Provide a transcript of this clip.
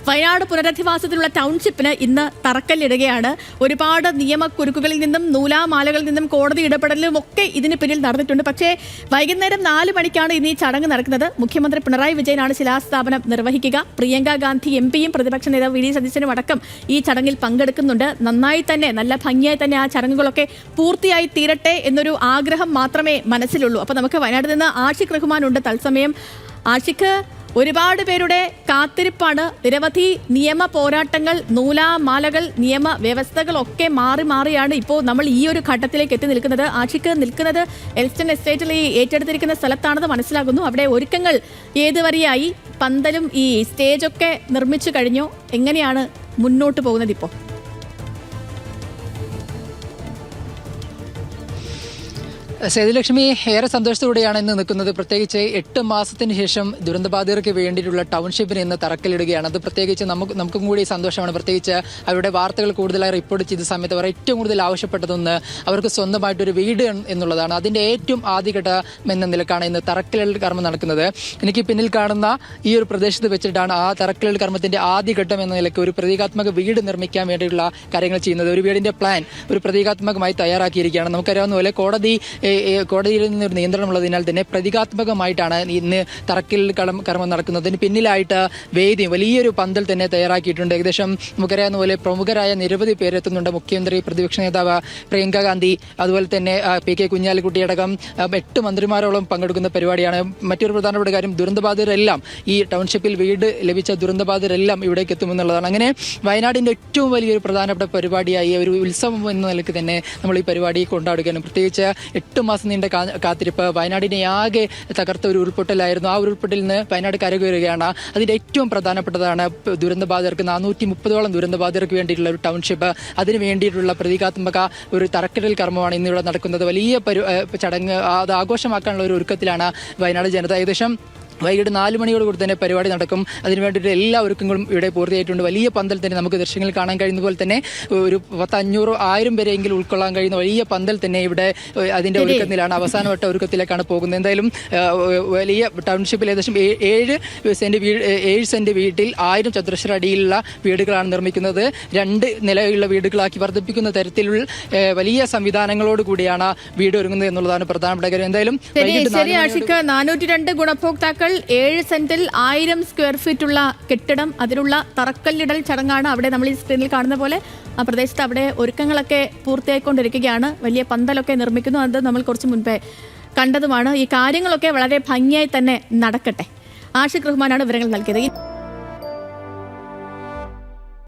വയനാട് പുനരധിവാസത്തിലുള്ള ടൗൺഷിപ്പിന് ഇന്ന് തറക്കല്ലിടുകയാണ്. ഒരുപാട് നിയമക്കുരുക്കുകളിൽ നിന്നും നൂലാമാലകളിൽ നിന്നും കോടതി ഇടപെടലും ഒക്കെ ഇതിന് പിന്നിൽ നടന്നിട്ടുണ്ട്. പക്ഷേ വൈകുന്നേരം 4 മണിക്കാണ് ഇന്ന് ഈ ചടങ്ങ് നടക്കുന്നത്. മുഖ്യമന്ത്രി പിണറായി വിജയനാണ് ശിലാസ്ഥാപനം നിർവഹിക്കുക. പ്രിയങ്ക ഗാന്ധി MP-യും പ്രതിപക്ഷ നേതാവ് വി ഡി സതീശനും അടക്കം ഈ ചടങ്ങിൽ പങ്കെടുക്കുന്നുണ്ട്. നന്നായി തന്നെ, നല്ല ഭംഗിയായി തന്നെ ആ ചടങ്ങുകളൊക്കെ പൂർത്തിയായി തീരട്ടെ എന്നൊരു ആഗ്രഹം മാത്രമേ മനസ്സിലുള്ളൂ. അപ്പോൾ നമുക്ക് വയനാട്ടിൽ നിന്ന് ആഷിഖ് റഹ്മാൻ ഉണ്ട് തത്സമയം. ആഷിഖ്, ഒരുപാട് പേരുടെ കാത്തിരിപ്പാണ്. നിരവധി നിയമ പോരാട്ടങ്ങൾ, നൂലാമാലകൾ, നിയമ വ്യവസ്ഥകളൊക്കെ മാറി മാറിയാണ് ഇപ്പോൾ നമ്മൾ ഈ ഒരു ഘട്ടത്തിലേക്ക് എത്തി നിൽക്കുന്നത്. ആഷിഖ് നിൽക്കുന്നത് എൽസ്റ്റൺ എസ്റ്റേറ്റിൽ ഈ ഏറ്റെടുത്തിരിക്കുന്ന സ്ഥലത്താണെന്ന് മനസ്സിലാകുന്നു. അവിടെ ഒരുക്കങ്ങൾ ഏതുവരെയായി? പന്തലും ഈ സ്റ്റേജൊക്കെ നിർമ്മിച്ചു കഴിഞ്ഞോ? എങ്ങനെയാണ് മുന്നോട്ട് പോകുന്നത് ഇപ്പോൾ? സേതുലക്ഷ്മി, ഏറെ സന്തോഷത്തോടെയാണ് ഇന്ന് നിൽക്കുന്നത്. പ്രത്യേകിച്ച് 8 മാസത്തിന് ശേഷം ദുരന്തബാധിതർക്ക് വേണ്ടിയിട്ടുള്ള ടൗൺഷിപ്പിന് ഇന്ന് തറക്കല്ലിടുകയാണ്. അത് പ്രത്യേകിച്ച് നമുക്കും കൂടി സന്തോഷമാണ്. പ്രത്യേകിച്ച് അവരുടെ വാർത്തകൾ കൂടുതലായി റിപ്പോർട്ട് ചെയ്ത സമയത്ത് അവർ ഏറ്റവും കൂടുതൽ ആവശ്യപ്പെട്ടതൊന്ന് അവർക്ക് സ്വന്തമായിട്ടൊരു വീട് എന്നുള്ളതാണ്. അതിൻ്റെ ഏറ്റവും ആദ്യഘട്ടം എന്ന നിലക്കാണ് ഇന്ന് തറക്കല്ലിടൽ കർമ്മം നടക്കുന്നത്. എനിക്ക് പിന്നിൽ കാണുന്ന ഈ ഒരു പ്രദേശത്ത് വെച്ചിട്ടാണ് ആ തറക്കല്ലിടൽ കർമ്മത്തിൻ്റെ ആദ്യഘട്ടം എന്ന നിലയ്ക്ക് ഒരു പ്രതീകാത്മക വീട് നിർമ്മിക്കാൻ വേണ്ടിയിട്ടുള്ള കാര്യങ്ങൾ ചെയ്യുന്നത്. ഒരു വീടിൻ്റെ പ്ലാൻ ഒരു പ്രതീകാത്മകമായി തയ്യാറാക്കിയിരിക്കുകയാണ്. നമുക്കറിയാവുന്ന പോലെ കോടതിയിൽ നിന്നൊരു നിയന്ത്രണമുള്ളതിനാൽ തന്നെ പ്രതീകാത്മകമായിട്ടാണ് ഇന്ന് തറക്കല്ലിടൽ കർമ്മം നടക്കുന്നത്. അതിന് പിന്നിലായിട്ട് വേദി, വലിയൊരു പന്തൽ തന്നെ തയ്യാറാക്കിയിട്ടുണ്ട്. ഏകദേശം നമുക്കറിയാവുന്ന പോലെ പ്രമുഖരായ നിരവധി പേരെത്തുന്നുണ്ട്. മുഖ്യമന്ത്രി, പ്രതിപക്ഷ നേതാവ് പ്രിയങ്ക ഗാന്ധി, അതുപോലെ തന്നെ PK കുഞ്ഞാലിക്കുട്ടി അടക്കം 8 മന്ത്രിമാരോളം പങ്കെടുക്കുന്ന പരിപാടിയാണ്. മറ്റൊരു പ്രധാനപ്പെട്ട കാര്യം, ദുരന്തബാധിതരെല്ലാം, ഈ ടൗൺഷിപ്പിൽ വീട് ലഭിച്ച ദുരന്തബാധിതരെല്ലാം ഇവിടേക്ക് എത്തുമെന്നുള്ളതാണ്. അങ്ങനെ വയനാടിൻ്റെ ഏറ്റവും വലിയൊരു പ്രധാനപ്പെട്ട പരിപാടിയായി ഒരു ഉത്സവം എന്ന നിലയ്ക്ക് തന്നെ നമ്മൾ ഈ പരിപാടി കൊണ്ടാടുകയാണ്. പ്രത്യേകിച്ച് 8 മാസം നീണ്ട കാത്തിരിപ്പ് വയനാടിനെ ആകെ തകർത്ത ഒരു ഉരുൾപൊട്ടലായിരുന്നു. ആ ഉരുൾപൊട്ടലിൽ നിന്ന് വയനാട് കരകയറുകയാണ്. അതിൻ്റെ ഏറ്റവും പ്രധാനപ്പെട്ടതാണ് ദുരന്തബാധിതർക്ക് 430ഓളം ദുരന്തബാധിതർക്ക് വേണ്ടിയിട്ടുള്ള ഒരു ടൗൺഷിപ്പ്. അതിന് വേണ്ടിയിട്ടുള്ള പ്രതീകാത്മക ഒരു തറക്കല്ലിടൽ കർമ്മമാണ് ഇന്നിവിടെ നടക്കുന്നത്. വലിയ ചടങ്ങ്, അത് ആഘോഷമാക്കാനുള്ള ഒരു ഒരുക്കത്തിലാണ് വയനാട് ജനത. ഏകദേശം വൈകിട്ട് 4 മണിയോടുകൂടി തന്നെ പരിപാടി നടക്കും. അതിന് വേണ്ടിയിട്ട് എല്ലാ ഒരുക്കങ്ങളും ഇവിടെ പൂർത്തിയായിട്ടുണ്ട്. വലിയ പന്തൽ തന്നെ നമുക്ക് ദൃശ്യങ്ങളിൽ കാണാൻ കഴിയുന്ന പോലെ തന്നെ ഒരു 500-1000 പേരെങ്കിലും ഉൾക്കൊള്ളാൻ കഴിയുന്ന വലിയ പന്തൽ തന്നെ ഇവിടെ അതിൻ്റെ ഒരുക്കത്തിലാണ്. അവസാനവട്ട ഒരുക്കത്തിലേക്കാണ് പോകുന്നത്. എന്തായാലും വലിയ ടൗൺഷിപ്പിൽ ഏകദേശം 7 സെന്റ് വീട്ടിൽ 1000 ചതുരശ്ര അടിയിലുള്ള വീടുകളാണ് നിർമ്മിക്കുന്നത്. 2 നിലയുള്ള വീടുകളാക്കി വർദ്ധിപ്പിക്കുന്ന തരത്തിലുള്ള വലിയ സംവിധാനങ്ങളോട് കൂടിയാണ് വീട് ഒരുങ്ങുന്നത് എന്നുള്ളതാണ് പ്രധാനപ്പെട്ട കാര്യം. എന്തായാലും 402 ഗുണഭോക്താക്കൾ 7 സെന്റിൽ 1000 സ്ക്വയർ ഫീറ്റ് ഉള്ള കെട്ടിടം, അതിനുള്ള തറക്കല്ലിടൽ ചടങ്ങാണ് അവിടെ നമ്മൾ ഈ സ്ക്രീനിൽ കാണുന്ന പോലെ. ആ പ്രദേശത്ത് അവിടെ ഒരുക്കങ്ങളൊക്കെ പൂർത്തിയായിക്കൊണ്ടിരിക്കുകയാണ്. വലിയ പന്തലൊക്കെ നിർമ്മിക്കുന്നു. അത് നമ്മൾ കുറച്ച് മുൻപേ കണ്ടതുമാണ്. ഈ കാര്യങ്ങളൊക്കെ വളരെ ഭംഗിയായി തന്നെ നടക്കട്ടെ. ആഷിഖ് റഹ്മാനാണ് വിവരങ്ങൾ നൽകിയത്.